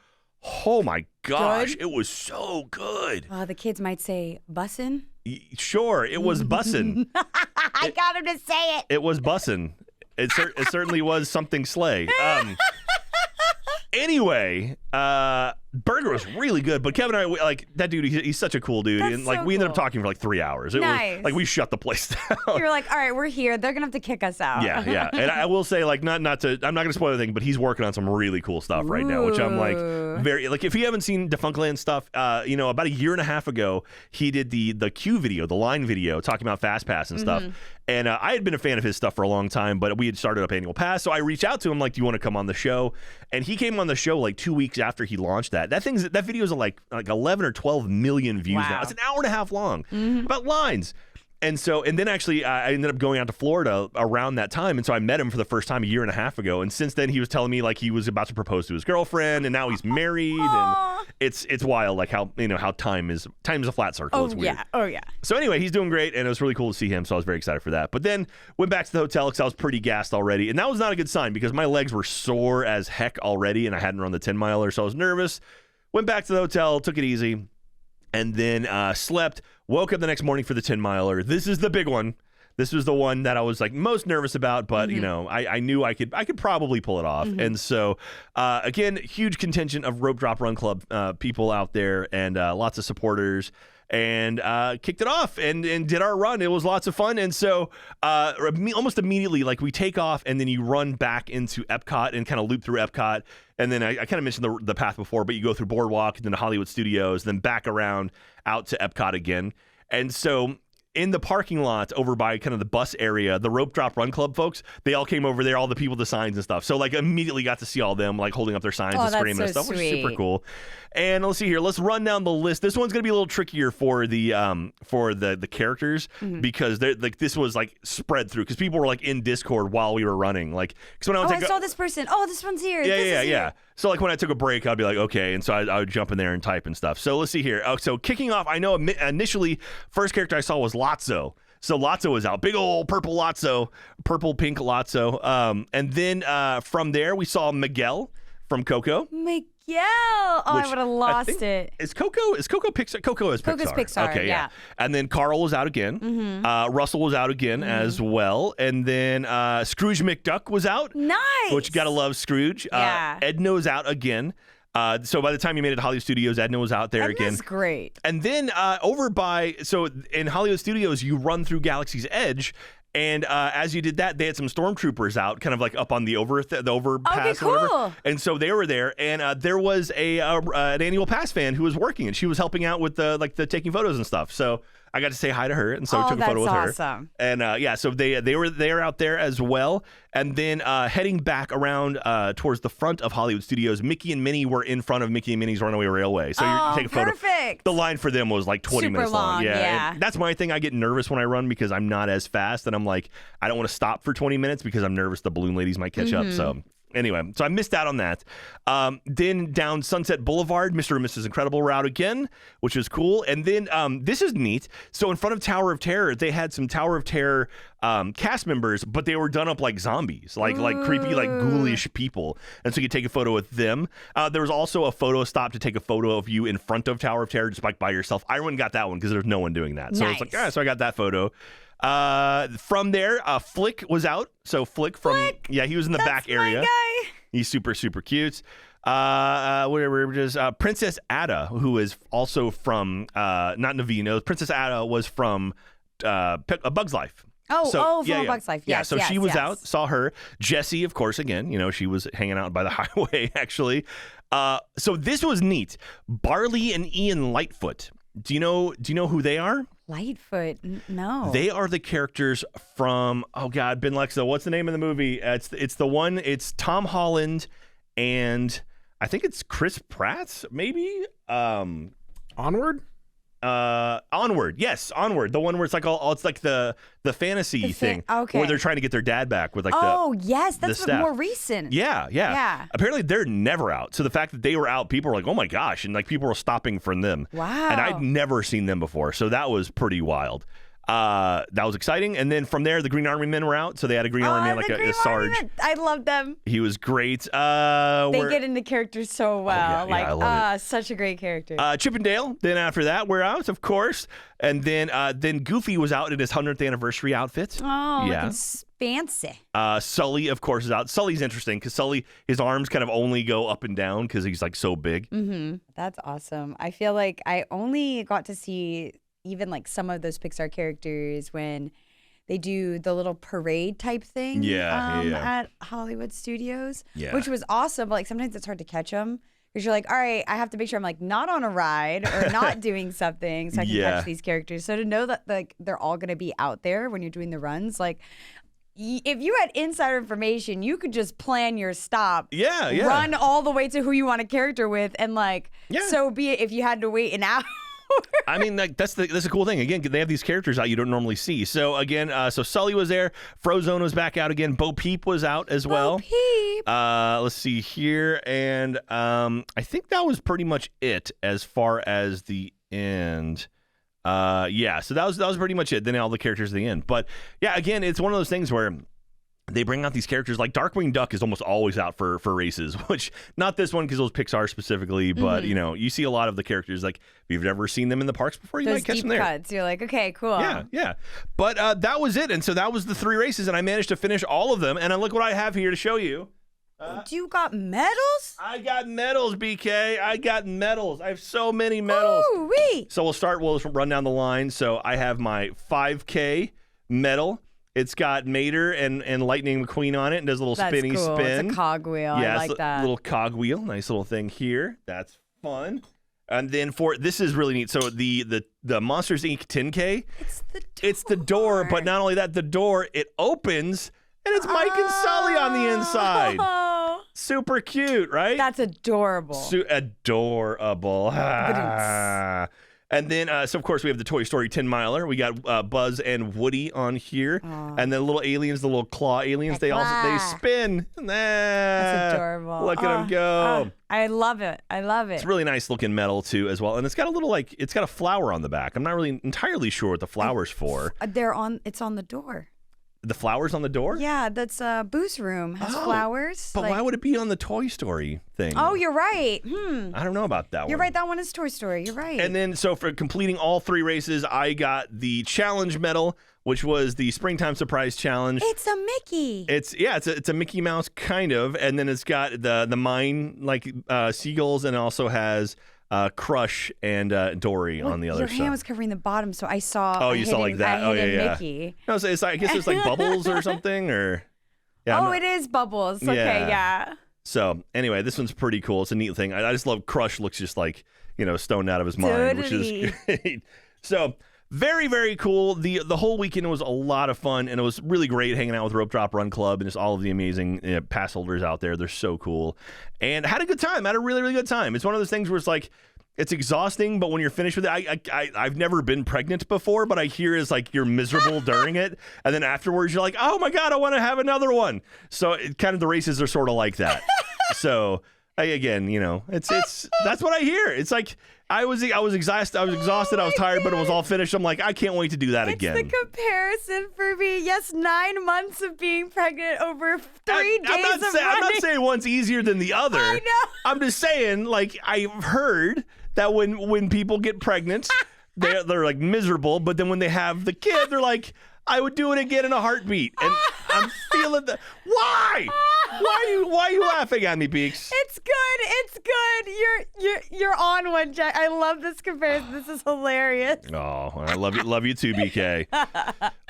Oh my gosh, it was so good. The kids might say bussin'. Sure, it was bussin'. I got him to say it. It was bussin'. It certainly was something slay. Anyway, burger was really good, but Kevin and I, like, that dude, he's such a cool dude. That's and like so we ended up cool. talking for like 3 hours. It Nice. was like we shut the place down. You're like, all right, we're here. They're gonna have to kick us out. Yeah. And I will say, like, I'm not gonna spoil anything, but he's working on some really cool stuff right now, which I'm like very like. If you haven't seen Defunctland stuff, about a year and a half ago, he did the Q video, the line video, talking about Fast Pass and stuff. And I had been a fan of his stuff for a long time, but we had started up Annual Pass, so I reached out to him like, "Do you want to come on the show?" And he came on the show like 2 weeks after he launched that. That video is like 11 or 12 million views now. It's an hour and a half long about lines. And then actually I ended up going out to Florida around that time. And so I met him for the first time a year and a half ago. And since then he was telling me like he was about to propose to his girlfriend and now he's married. And it's wild like how time is a flat circle. It's weird. Oh yeah. So anyway, he's doing great and it was really cool to see him. So I was very excited for that. But then went back to the hotel because I was pretty gassed already. And that was not a good sign because my legs were sore as heck already and I hadn't run the 10 miler. So I was nervous. Went back to the hotel, took it easy, and then slept. Woke up the next morning for the 10 miler. This is the big one. This was the one that I was like most nervous about, but I knew I could probably pull it off. And so again, huge contingent of Rope Drop Run Club people out there and lots of supporters. And kicked it off and did our run. It was lots of fun. And so almost immediately, like we take off and then you run back into Epcot and kind of loop through Epcot. And then I kind of mentioned the path before, but you go through Boardwalk and then the Hollywood Studios, then back around out to Epcot again. And so in the parking lot over by kind of the bus area, the Rope Drop Run Club folks, they all came over there, all the people with the signs and stuff. So like immediately got to see all them like holding up their signs and screaming and stuff, which is super cool. And let's see here. Let's run down the list. This one's gonna be a little trickier for the characters because they're like this was like spread through because people were like in Discord while we were running. Like, because when I saw this person. Oh, this one's here. Yeah. So like when I took a break, I'd be like, okay, and so I would jump in there and type and stuff. So let's see here. So kicking off, I know initially first character I saw was Lotso. So Lotso was out, big old purple pink Lotso. And then from there we saw Miguel from Coco. Miguel. Oh, I would have lost it. Is Coco Pixar? Coco is Pixar. Coco's Pixar. Okay, yeah. And then Carl was out again. Russell was out again as well. And then Scrooge McDuck was out. Nice. Which you gotta love Scrooge. Yeah. Edna's out again. So by the time you made it to Hollywood Studios, Edna was out there again. That's great. And then so in Hollywood Studios, you run through Galaxy's Edge. And as you did that, they had some stormtroopers out, kind of like up on the overpass Okay, or whatever. cool. And so they were there, and there was an annual pass fan who was working, and she was helping out with the taking photos and stuff. So I got to say hi to her, and so I took a photo with her. That's awesome. And so they were out there as well. And then heading back around towards the front of Hollywood Studios, Mickey and Minnie were in front of Mickey and Minnie's Runaway Railway. So you take a photo. Perfect. The line for them was like 20 minutes long. Yeah. And that's my thing. I get nervous when I run because I'm not as fast, and I'm like, I don't want to stop for 20 minutes because I'm nervous the balloon ladies might catch up. So anyway, so I missed out on that. Then down Sunset Boulevard, Mr. and Mrs. Incredible were out again, which was cool. And then this is neat. So in front of Tower of Terror, they had some Tower of Terror cast members, but they were done up like zombies, like creepy, like ghoulish people. And so you could take a photo with them. There was also a photo stop to take a photo of you in front of Tower of Terror, just like by yourself. I wouldn't got that one because there's no one doing that. So it's like, so I got that photo. From there, Flick was out. So Flick he was in the back area. My guy. He's super, super cute. Princess Ada, who is also from not Navino. Princess Ada was from A Bug's Life. From A Bug's Life. Yes, so she was out. Saw her. Jessie, of course, again, she was hanging out by the highway, actually. So this was neat. Barley and Ian Lightfoot. Do you know who they are? Lightfoot? No. They are the characters from Ben Lexo. What's the name of the movie? It's the one. It's Tom Holland, and I think it's Chris Pratt, maybe. Onward. Onward. Yes, Onward. The one where it's like it's like the fantasy thing. Okay. Where they're trying to get their dad back with like yes, that's more recent. Yeah. Apparently they're never out. So the fact that they were out, people were like, oh my gosh, and like people were stopping from them. Wow. And I'd never seen them before, so that was pretty wild. That was exciting. And then from there, the Green Army Men were out. So they had a Green Army Man, like a Sarge. I love them. He was great. They get into characters so well. I love it. Such a great character. Chip and Dale, then after that, were out, of course. And then Goofy was out in his 100th anniversary outfit. Oh, looking fancy. Sully, of course, is out. Sully's interesting because Sully, his arms kind of only go up and down because he's like so big. Mm-hmm. That's awesome. I feel like I only got to see even like some of those Pixar characters when they do the little parade type thing at Hollywood Studios, which was awesome. But like sometimes it's hard to catch them because you're like, all right, I have to make sure I'm like not on a ride or not doing something so I can catch these characters. So to know that like they're all going to be out there when you're doing the runs, like if you had insider information, you could just plan your stop, run all the way to who you want a character with, and so be it if you had to wait an hour. I mean, like that's a cool thing. Again, they have these characters out you don't normally see. So again, so Sully was there. Frozone was back out again. Bo Peep was out as well. Bo Peep. Let's see here, and I think that was pretty much it as far as the end. So that was pretty much it. Then all the characters at the end. But yeah, again, it's one of those things where they bring out these characters like Darkwing Duck is almost always out for races, which not this one because it was Pixar specifically, but you see a lot of the characters like if you've never seen them in the parks before, you might catch them there. Cuts. You're like, okay, cool. Yeah. But that was it, and so that was the 3 races, and I managed to finish all of them. And look what I have here to show you. You got medals? I got medals, BK. I got medals. I have so many medals. Ooh-wee. So we'll run down the line. So I have my 5K medal. It's got Mater and Lightning McQueen on it and does a little spinny spin. It's a cogwheel. Yeah, I like that. Little cogwheel. Nice little thing here. That's fun. And then this is really neat. So the Monsters Inc. 10K, it's the door. But not only that, the door, it opens and it's Mike and Sully on the inside. Super cute, right? That's adorable. Adorable. And then, so of course, we have the Toy Story 10 miler. We got Buzz and Woody on here, and the little aliens, the little claw aliens. They spin. That's adorable. Look at them go. I love it. It's really nice looking metal too, as well, and it's got a little it's got a flower on the back. I'm not really entirely sure what the flower's for. It's on the door. The flowers on the door? Yeah, that's Boo's room has flowers. But why would it be on the Toy Story thing? Oh, you're right. I don't know about that one. You're right. That one is Toy Story. You're right. And then, so for completing all 3 races, I got the challenge medal, which was the Springtime Surprise Challenge. It's a Mickey. It's a Mickey Mouse kind of, and then it's got the mine seagulls, and it also has Crush and Dory on the other side. Your hand was covering the bottom, so I saw. Oh, you saw like that. Oh, yeah. Mickey. No, so I guess it's like bubbles or something, or yeah. It is bubbles. Okay, yeah. So anyway, this one's pretty cool. It's a neat thing. I just love Crush. Looks just like stoned out of his mind, which is great. So. Very, very cool. The whole weekend was a lot of fun, and it was really great hanging out with Rope Drop Run Club and just all of the amazing pass holders out there. They're so cool. And had a good time. Had a really, really good time. It's one of those things where it's like, it's exhausting, but when you're finished with it, I've never been pregnant before, but I hear is like you're miserable during it, and then afterwards you're like, oh my God, I want to have another one. So the races are sort of like that. So it's that's what I hear. It's like I was exhausted, I was tired, but it was all finished. I'm like, I can't wait to do that again. It's the comparison for me. Yes, 9 months of being pregnant over 3 days of running. I'm not saying one's easier than the other. I know. I'm just saying, like, I've heard that when people get pregnant, they're like miserable, but then when they have the kid, they're like, I would do it again in a heartbeat. And I'm feeling the why? Why are you laughing at me, Beeks? It's good. You're on one, Jack. I love this comparison. This is hilarious. Oh, I love you too, BK.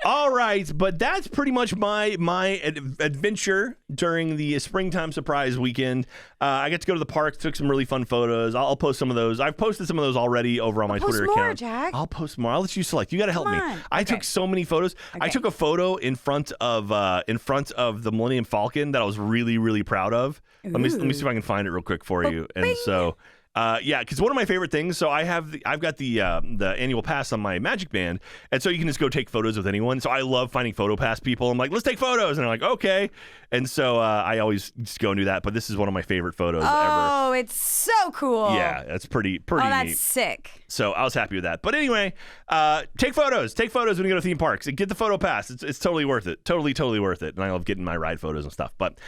All right, but that's pretty much my adventure during the Springtime Surprise weekend. I got to go to the park, took some really fun photos. I'll post some of those. I've posted some of those already over on my Twitter account. Jack. I'll post more. I'll let you select. You got to help me. I took so many photos. Okay. I took a photo in front of the Millennium Falcon that I was really, really proud of. Let me see if I can find it real quick for you. And so because one of my favorite things, so I've got the annual pass on my Magic Band, and so you can just go take photos with anyone. So I love finding photo pass people. I'm like, let's take photos, and they're like, okay. And so I always just go and do that. But this is one of my favorite photos ever. Oh, it's so cool. Yeah, that's pretty neat. That's sick. So I was happy with that. But anyway, take photos. Take photos when you go to theme parks. Get the photo pass. It's totally worth it. Totally worth it. And I love getting my ride photos and stuff. But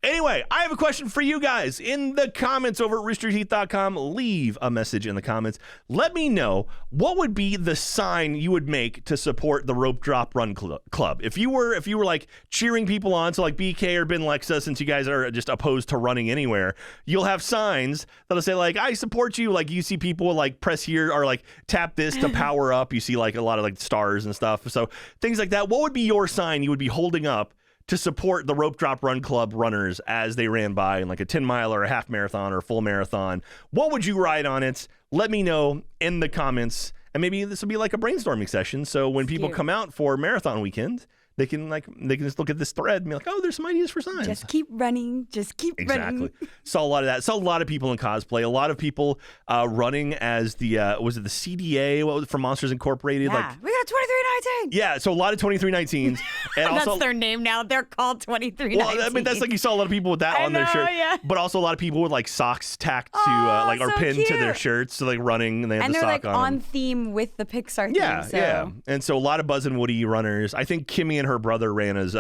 anyway, I have a question for you guys in the comments over at roosterteeth.com. Leave a message in the comments. Let me know what would be the sign you would make to support the Rope Drop Run Club. If you were like cheering people on, so like BK or Ben Lexa, since you guys are just opposed to running anywhere, you'll have signs that'll say like, I support you. Like you see people like press here or like tap this to power up. You see like a lot of like stars and stuff. So things like that. What would be your sign you would be holding up to support the Rope Drop Run Club runners as they ran by in like a 10 mile or a half marathon or a full marathon? What would you write on it? Let me know in the comments. And maybe this will be like a brainstorming session. So when people come out for marathon weekend, they can just look at this thread and be like, oh, there's some ideas for signs. Just keep running. Running. Exactly. Saw a lot of that. Saw a lot of people in cosplay. A lot of people running as the was it the CDA? What was it, from Monsters Incorporated? Yeah. Like We got 2319. Yeah, so a lot of 2319s. And also, that's their name now. They're called 2319. Well, I mean, that's like you saw a lot of people with that on their shirt. Yeah. But also a lot of people with like socks tacked to or pinned to their shirts, so like running and they have the sock they're on. On theme with the Pixar theme. Yeah. And so a lot of Buzz and Woody runners. I think Kimmy and her brother ran as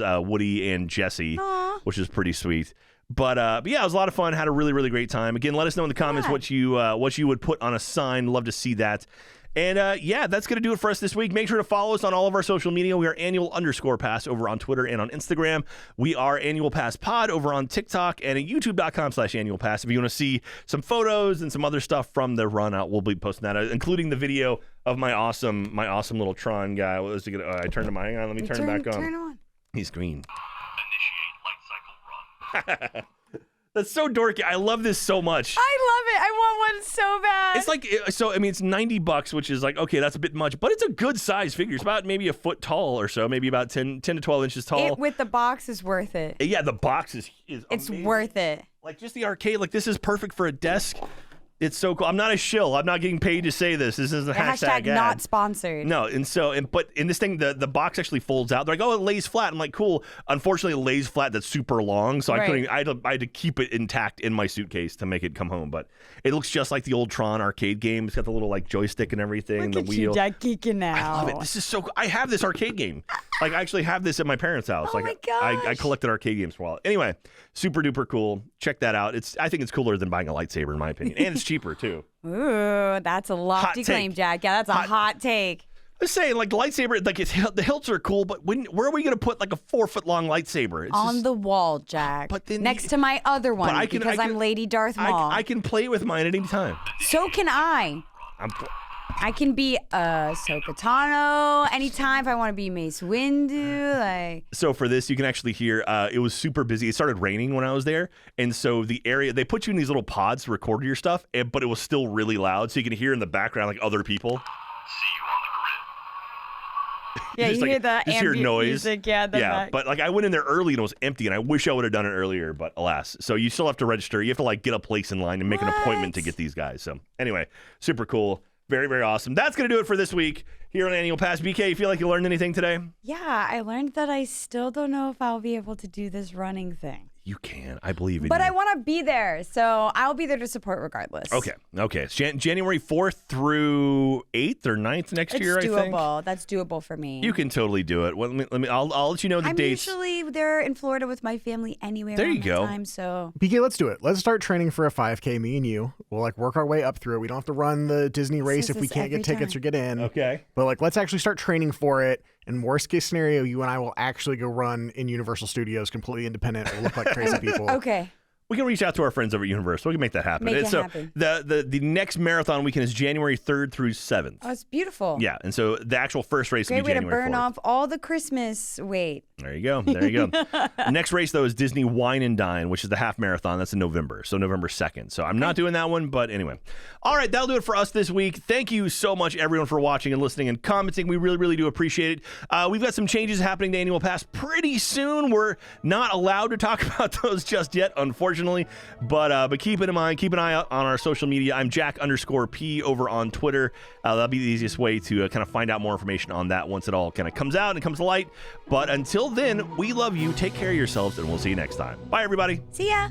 Woody and Jesse, which is pretty sweet. But yeah, it was a lot of fun. Had a really, really great time. Again, let us know in the comments what you would put on a sign. Love to see that. And yeah, that's going to do it for us this week. Make sure to follow us on all of our social media. We are annual_pass over on Twitter and on Instagram. We are Annual Pass Pod over on TikTok and at youtube.com/annualpass. If you want to see some photos and some other stuff from the run out, we'll be posting that, including the video of my awesome little Tron guy. What was it gonna, I turned to my, hang on, let me turn it back on. Turn on. He's green. Initiate light cycle run. That's so dorky. I love this so much. I love it. I want one so bad. It's like, so, I mean, it's $90, which is like, okay, that's a bit much, but it's a good size figure. It's about maybe a foot tall or so, maybe about 10 to 12 inches tall. It with the box is worth it. Yeah, the box is It's amazing. worth it. Like, just the arcade, like, this is perfect for a desk. It's so cool. I'm not a shill. I'm not getting paid to say this. This isn't a hashtag ad. Not sponsored. No, but in this thing, the box actually folds out. They're like, oh, it lays flat. I'm like, cool. Unfortunately, it lays flat. That's super long, so Right. I had to keep it intact in my suitcase to make it come home. But it looks just like the old Tron arcade game. It's got the little like joystick and everything, Look the at wheel. you, Jack, geeking out. I love it. This is so cool. I have this arcade game. Like, I actually have this at my parents' house. Oh like, my gosh. I collected arcade games for a while. Anyway, super duper cool. Check that out. I think it's cooler than buying a lightsaber, in my opinion, and it's cheaper too. Ooh, that's a lofty claim, Jack. Yeah, that's a hot take. I'm saying, like, lightsaber, like, the hilts are cool, but where are we going to put, like, a 4-foot-long lightsaber? It's On just, the wall, Jack. But then next to my other one, I can- because I'm Lady Darth Maul. I can play with mine at any time. So can I. I can be Ahsoka Tano anytime if I want to be Mace Windu. Like, So for this, you can actually hear, it was super busy. It started raining when I was there. And so the area, they put you in these little pods to record your stuff, but it was still really loud. So you can hear in the background, like, other people. yeah, Just you like- hear the just hear ambient noise. music. Yeah, Yeah, but like I went in there early and it was empty, and I wish I would have done it earlier, but alas. So you still have to register. You have to like get a place in line and make an appointment to get these guys. So anyway, super cool. Very, very awesome. That's going to do it for this week here on Annual Pass. BK, you feel like you learned anything today? Yeah, I learned that I still don't know if I'll be able to do this running thing. You can. I believe in But you. I want to be there, so I'll be there to support regardless. Okay. It's January 4th through 8th or 9th next year, I It's think. doable. That's doable for me. You can totally do it. Well, I'll let you know the I'm dates. usually there in Florida with my family anyway. There around you that go. Time, so BK, let's do it. Let's start training for a 5K, me and you. We'll like work our way up through it. We don't have to run the Disney race This if we is can't get every tickets time. or get in. Okay. But like, let's actually start training for it. And worst case scenario, you and I will actually go run in Universal Studios completely independent. We'll look like crazy people. okay. We can reach out to our friends over at Universal. We can make that happen. Make it And so happen. the next marathon weekend is January 3rd through 7th. Oh, it's beautiful. Yeah, and so the actual first race will Great be way to January burn 4th. off all the Christmas weight. There you go. There you go. The next race, though, is Disney Wine and Dine, which is the half marathon. That's in November, so November 2nd. So I'm not doing that one, but anyway. All right, that'll do it for us this week. Thank you so much, everyone, for watching and listening and commenting. We really, really do appreciate it. We've got some changes happening to Annual Pass pretty soon. We're not allowed to talk about those just yet, unfortunately, but keep it in mind. Keep an eye out on our social media. I'm Jack_P over on Twitter. That'll be the easiest way to kind of find out more information on that once it all kind of comes out and comes to light. But until then, we love you. Take care of yourselves, and we'll see you next time. Bye, everybody. See ya.